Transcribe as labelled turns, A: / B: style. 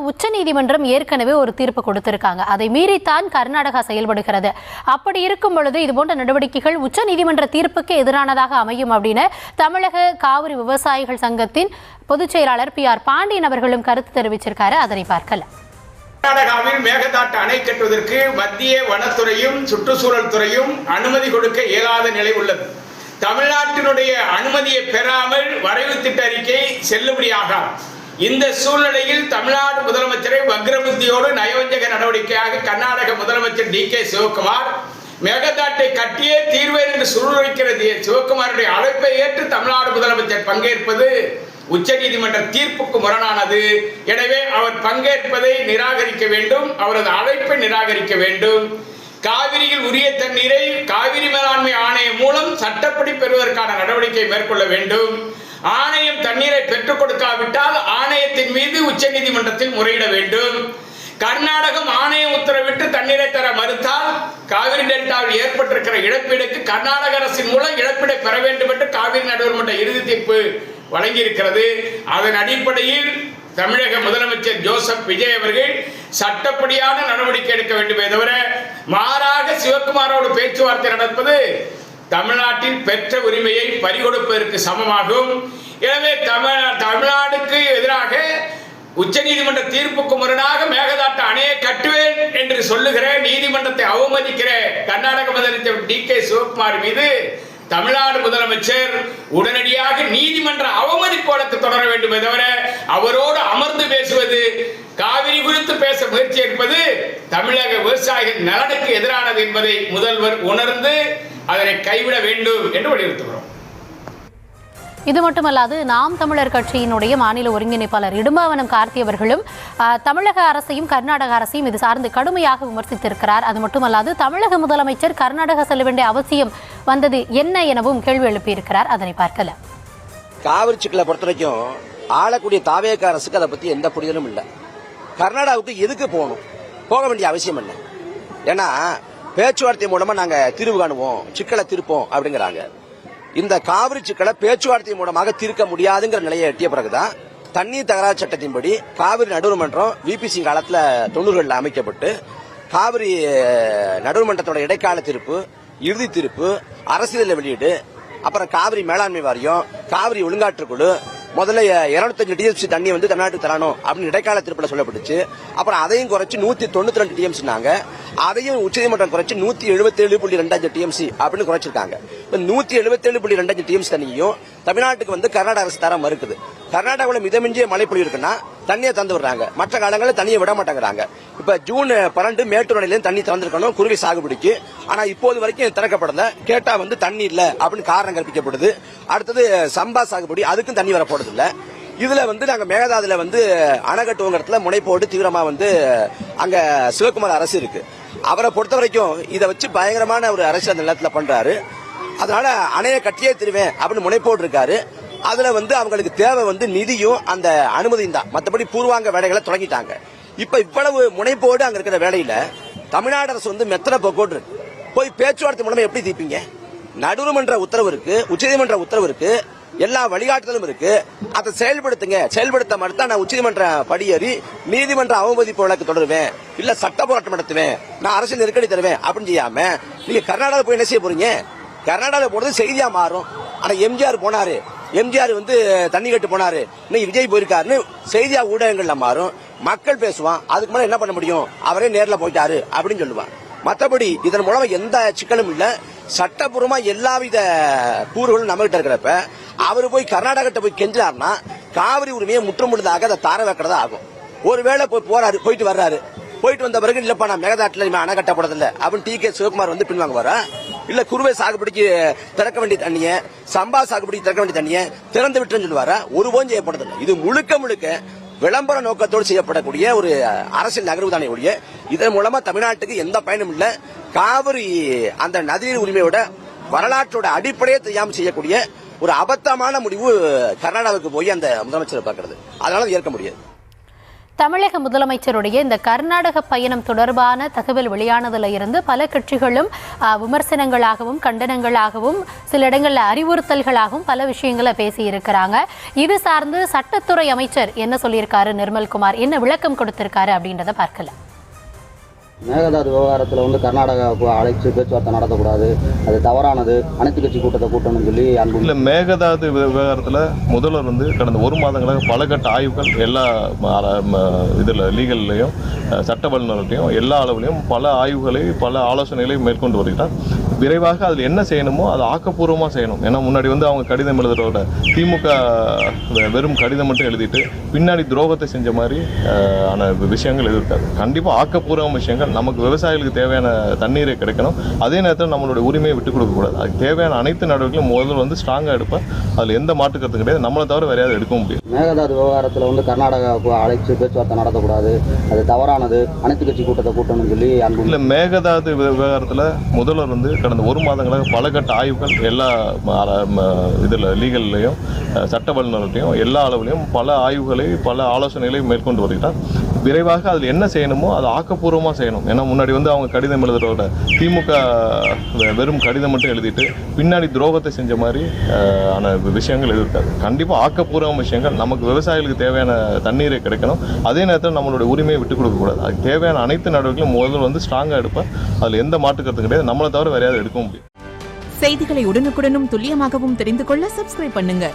A: உச்சநீதிமன்றம் ஏற்கனவே ஒரு தீர்ப்பு கொடுத்திருக்காங்க. அதை மீறித்தான் கர்நாடகா செயல்படுகிறது. அப்படி இருக்கும் பொழுது இதுபோன்ற நடவடிக்கைகள் உச்சநீதிமன்ற தீர்ப்புக்கு எதிரானதாக அமையும் அப்படின்னு தமிழக காவிரி விவசாயிகள் சங்கத்தின் பொதுச் செயலாளர் PR பாண்டியன் அவர்களும் கருத்து தெரிவிச்சிருக்காரு. அதனை பார்க்கலாம்.
B: கர்நாடகாவில் மேகதாட்டு அணை கட்டுவதற்கு மத்திய வனத்துறையும் சுற்றுச்சூழல் துறையும் அனுமதி கொடுக்க இயலாத நிலை உள்ளது. தமிழ்நாட்டினுடைய அனுமதியை பெறாமல் வரைவு திட்ட அறிக்கை செல்லுபடியாகும். இந்த சூழ்நிலையில் தமிழ்நாடு முதலமைச்சரை வக்ரபுத்தியோடு நயவஞ்சக நடவடிக்கையாக கர்நாடக முதலமைச்சர் DK சிவகுமார் மேகதாட்டை கட்டியே தீர்வு என்று சுருளிக்கிறது. சிவகுமாருடைய அழைப்பை ஏற்று தமிழ்நாடு முதலமைச்சர் பங்கேற்பது உச்சநீதிமன்ற தீர்ப்புக்கு முரணானது. எனவே அவர் பங்கேற்பதை நிராகரிக்க வேண்டும், அவரது அழைப்பை நிராகரிக்க வேண்டும். காவிரியில் உரிய தண்ணீரை காவிரி மேலாண்மை ஆணையம் மூலம் சட்டப்படி பெறுவதற்கான நடவடிக்கை மேற்கொள்ள வேண்டும். ஆணையம் தண்ணீரை பெற்றுக் கொடுக்காவிட்டால் ஆணையத்தின் மீது உச்சநீதிமன்றத்தில் முறையிட வேண்டும். கர்நாடகம் ஆணையம் உத்தரவிட்டு தண்ணீரை தர மறுத்தால் காவிரி டெல்டாவில் ஏற்பட்டிருக்கிற இழப்பீடுக்கு கர்நாடக அரசின் மூலம் இழப்பீடை பெற வேண்டும் என்று காவிரி நடுவர்மன்ற இறுதி தீர்ப்பு வழங்கியிருக்கிறது. அதன் அடிப்படையில் தமிழக முதலமைச்சர் ஜோசப் விஜய் அவர்கள் சட்டப்படியான நடவடிக்கை எடுக்க வேண்டுமே தவிர மாறாக சிவகுமாரோடு பேச்சுவார்த்தை நடப்பது தமிழ்நாட்டில் பெற்ற உரிமையை பறிகொடுப்பதற்கு சமமாகும். எனவே தமிழ்நாடுக்கு எதிராக உச்சநீதிமன்ற தீர்ப்புக்கு முரணாக மேகதாட்டு அணையை கட்டுவேன் என்று சொல்லுகிற நீதிமன்றத்தை அவமதிக்கிற கர்நாடக முதலமைச்சர் DK சிவகுமார் மீது தமிழ்நாடு முதலமைச்சர் உடனடியாக நீதிமன்ற அவமதிப்பு வழக்கு தொடர வேண்டுமே தவிர அவரோடு அமர்ந்து பேசுவது, காவிரி குறித்து பேச முயற்சி எடுப்பது தமிழக விவசாயிகள் நலனுக்கு எதிரானது என்பதை முதல்வர் உணர்ந்து அதனை கைவிட வேண்டும் என்று வலியுறுத்துகிறோம்.
A: இது மட்டுமல்லாது நாம் தமிழர் கட்சியினுடைய மாநில ஒருங்கிணைப்பாளர் இடும்பாவனம் கார்த்தி அவர்களும் தமிழக அரசையும் கர்நாடக அரசையும் இது சார்ந்து கடுமையாக விமர்சித்திருக்கிறார். அது மட்டுமல்லாது தமிழக முதலமைச்சர் கர்நாடகா செல்ல வேண்டிய அவசியம் வந்தது என்ன எனவும் கேள்வி எழுப்பியிருக்கிறார். அதனை பார்க்கலாம்.
C: காவிரி சிக்கலை பொறுத்த வரைக்கும் ஆளக்கூடிய தாவேக அரசுக்கு அதை பத்தி எந்த புரிதலும் இல்லை. கர்நாடகாவுக்கு எதுக்கு போகணும், போக வேண்டிய அவசியம் இல்லை. ஏன்னா பேச்சுவார்த்தை மூலமா நாங்க தீர்வு காணுவோம், சிக்கலை தீர்ப்போம் அப்படிங்கிறாங்க. இந்த காவிரி சிக்கலை பேச்சுவார்த்தை மூலமாக தீர்க்க முடியாதுங்கிற நிலையை எட்டிய பிறகுதான் தண்ணீர் தகராறு சட்டத்தின்படி காவிரி நடுவர்மன்றம் VP சிங் காலத்தில் 90களில் அமைக்கப்பட்டு காவிரி நடுவர்மன்றத்தோட இடைக்கால தீர்ப்பு, இறுதி தீர்ப்பு, அரசியல் வெளியீடு, அப்புறம் காவிரி மேலாண்மை வாரியம், காவிரி ஒழுங்காற்றுக்குழு, முதல்ல 205 TMC தண்ணி வந்து தமிழ்நாட்டுக்கு தரணும் அப்படின்னு இடைக்கால தீர்ப்புல சொல்லப்பட்டுச்சு. அப்புறம் அதையும் குறைச்சு 192 TMC அதையும் உச்சநீதிமன்றம் குறைச்சு 177.25 TMC அப்படின்னு குறைச்சிருக்காங்க. 177.25 TMC தண்ணியும் தமிழ்நாட்டுக்கு வந்து கர்நாடக அரசு தர மறுக்குது. கர்நாடகாவில் மிதமிஞ்சிய மழை பொழிவு இருக்குன்னா தண்ணியை தந்து விடுறாங்க, மற்ற காலங்களில் தண்ணியை விட மாட்டேங்கிறாங்க. இப்ப ஜூன் 12 மேட்டூர் அணையிலும் தண்ணி திறந்திருக்கணும் குருவி சாகுபடிக்கு. ஆனா இப்போது வரைக்கும் திறக்கப்படல. கேட்டா வந்து தண்ணி இல்ல அப்படின்னு காரணம் கற்பிக்கப்படுது. அடுத்தது சம்பா சாகுபடி, அதுக்கும் தண்ணி வரப்போறது இல்ல. இதுல வந்து நாங்க மேகதாதுல வந்து அணை கட்டுவங்கிறதுல முனைப்போடு தீவிரமா வந்து அங்க சிவகுமார் அரசு இருக்கு. அவரை பொறுத்த வரைக்கும் இதை வச்சு பயங்கரமான ஒரு அரசு அந்த நிலத்துல பண்றாரு. அதனால அணையை கட்டியே தருவேன் அப்படின்னு முனைப்போடு இருக்காரு. அதுல வந்து அவங்களுக்கு தேவை வந்து நிதியும் அந்த அனுமதியும் தான். மற்றபடி பூர்வாங்க வேலைகளை தொடங்கிட்டாங்க. இப்ப இவ்வளவு முனைப்போடு அங்க இருக்கிற வேலையில தமிழ்நாடு அரசு வந்து மெத்தன போக்கோடு போய் பேச்சுவார்த்தை மூலமா எப்படி தீர்ப்பீங்க? நடுவர்மன்ற உத்தரவு இருக்கு, உச்சநீதிமன்ற உத்தரவு இருக்கு, எல்லா வழிகாட்டுதலும் இருக்கு. அதை செயல்படுத்துங்க. செயல்படுத்த மறுத்தா நான் உச்சநீதிமன்ற படியேறி நீதிமன்ற அவமதிப்பு வழக்கு தொடருவேன், இல்ல சட்ட போராட்டம் நடத்துவேன், நான் அரசியல் நெருக்கடி தருவேன் அப்படின்னு செய்யாம நீங்க கர்நாடகா போய் என்ன செய்ய போறீங்க? கர்நாடகா போறது செய்தியா மாறும். ஆனா எம்ஜிஆர் போனாரு, எம்ஜிஆர் வந்து தண்ணி கட்டு போனாரு, இன்னைக்கு விஜய் போயிருக்காருன்னு செய்தியா ஊடகங்கள்ல மாறும். மக்கள் பேசுவான். அதுக்கு மேல என்ன பண்ண முடியும்? அவரே நேர்ல போயிட்டாரு அப்படின்னு சொல்லுவான். மற்றபடி இதன் மூலம் எந்த சிக்கலும் இல்ல. சட்டப்பூர்வமா எல்லாவித கூறுகளும் நம்ம கிட்ட இருக்கிறப்ப அவரு போய் கர்நாடகத்தை போய் கெஞ்சாருன்னா காவிரி உரிமையை முற்றுமுழுதாக அதை தார வைக்கிறதா ஆகும். ஒருவேளை போறாரு, போயிட்டு வர்றாரு, போயிட்டு வந்த பிறகு இல்லப்பா நான் மேகதாட்டுல அணை கட்டப்படதில்லை அப்படின்னு DK சிவகுமார் வந்து பின்வாங்க வரா? இல்ல குறுவை சாகுபடிக்கு திறக்க வேண்டிய தண்ணிய, சம்பா சாகுபடிக்கு திறக்க வேண்டிய தண்ணிய திறந்து விட்டுன்னு சொல்லுவாரா? ஒருபோதும் செய்யப்படதில்லை. இது முழுக்க முழுக்க விளம்பர நோக்கத்தோடு செய்யப்படக்கூடிய ஒரு அரசியல் நகர்வு தானே ஒழிய இதன் மூலமா தமிழ்நாட்டுக்கு எந்த பயனும் இல்ல. காவிரி அந்த நதிநீர் உரிமையோட வரலாற்றோட அடிப்படையை தெரியாம செய்யக்கூடிய ஒரு அபத்தமான முடிவு கர்நாடகாவுக்கு போய் அந்த முதலமைச்சரை பார்க்கிறது. அதனால ஏற்க முடியாது.
A: தமிழக முதலமைச்சருடைய இந்த கர்நாடக பயணம் தொடர்பான தகவல் வெளியானதுல இருந்து பல கட்சிகளும் விமர்சனங்களாகவும் கண்டனங்களாகவும் சில இடங்களில் அறிவுறுத்தல்களாகவும் பல விஷயங்களை பேசியிருக்கிறாங்க. இது சார்ந்து சட்டத்துறை அமைச்சர் என்ன சொல்லியிருக்காரு, நிர்மல்குமார் என்ன விளக்கம் கொடுத்திருக்காரு அப்படின்றத பார்க்கலாம்.
D: மேகதாது விவகாரத்தில் கர்நாடகாவுக்கு அழைச்சு பேச்சுவார்த்தை நடத்தக்கூடாது, அது தவறானது, அனைத்து கட்சி கூட்டத்தை கூட்டணும்னு சொல்லி
E: இல்லை, மேகதாது விவகாரத்தில் முதல்வர் கடந்த 1 மாதங்களாக பல கட்ட ஆய்வுகள் எல்லா இதில் லீகல்லையும் சட்ட வல்லுநர்களையும் எல்லா அளவுலையும் பல ஆய்வுகளை பல ஆலோசனைகளையும் மேற்கொண்டு வருகிறார். விரைவாக அதில் என்ன செய்யணுமோ அதை ஆக்கப்பூர்வமாக செய்யணும். ஏன்னா முன்னாடி அவங்க கடிதம் எழுதுறோட திமுக வெறும் கடிதம் மட்டும் எழுதிட்டு பின்னாடி துரோகத்தை செஞ்ச மாதிரி ஆன விஷயங்கள் எதிர்க்காது. கண்டிப்பாக ஆக்கப்பூர்வமான விஷயங்கள், நமக்கு விவசாயிகளுக்கு தேவையான தண்ணீரை கிடைக்கணும், அதே நேரத்தில் நம்மளுடைய உரிமையை விட்டுக் கொடுக்கக்கூடாது. அதுக்கு தேவையான அனைத்து நடவடிக்கைகளும் முதல்ல ஸ்ட்ராங்காக எடுப்பேன். அதில் எந்த மாற்று கருத்து கிடையாது. நம்மளை தவிர வேற யாரும் எடுக்க முடியாது.
D: மேகதாது விவகாரத்தில் கர்நாடகாவுக்கு அழைச்சு பேச்சுவார்த்தை நடத்தக்கூடாது, அது தவறானது, அனைத்து கட்சி கூட்டத்தை கூட்டணும்னு சொல்லி
E: இல்லை, மேகதாது விவகாரத்தில் முதல்வர் கடந்த 1 மாதங்களாக பல கட்ட ஆய்வுகள் எல்லா இதில் லீகல்லையும் சட்ட வல்லுநர்களையும் எல்லா அளவுலையும் பல ஆய்வுகளை பல ஆலோசனைகளையும் மேற்கொண்டு வருகிறார். விரைவாக அதில் என்ன செய்யணுமோ அதை ஆக்கப்பூர்வமாக செய்யணும். ஏன்னா முன்னாடி அவங்க கடிதம் எழுதுறோட திமுக வெறும் கடிதம் மட்டும் எழுதிட்டு பின்னாடி துரோகத்தை செஞ்ச மாதிரி ஆன விஷயங்கள் எதிர்க்காது. கண்டிப்பாக ஆக்கப்பூர்வமான விஷயங்கள், நமக்கு விவசாயிகளுக்கு தேவையான தண்ணீரை கிடைக்கணும், அதே நேரத்தில் நம்மளுடைய உரிமையை விட்டுக் கொடுக்கக்கூடாது. அதுக்கு தேவையான அனைத்து நடவடிக்கைகளும் முதல்ல ஸ்ட்ராங்காக எடுப்பேன். அதில் எந்த மாற்று கருத்து கிடையாது. நம்மளை தவிர வேற யாரும் எடுக்க முடியாது.
F: செய்திகளை உடனுக்குடனும் துல்லியமாகவும் தெரிந்து கொள்ள சப்ஸ்கிரைப் பண்ணுங்க.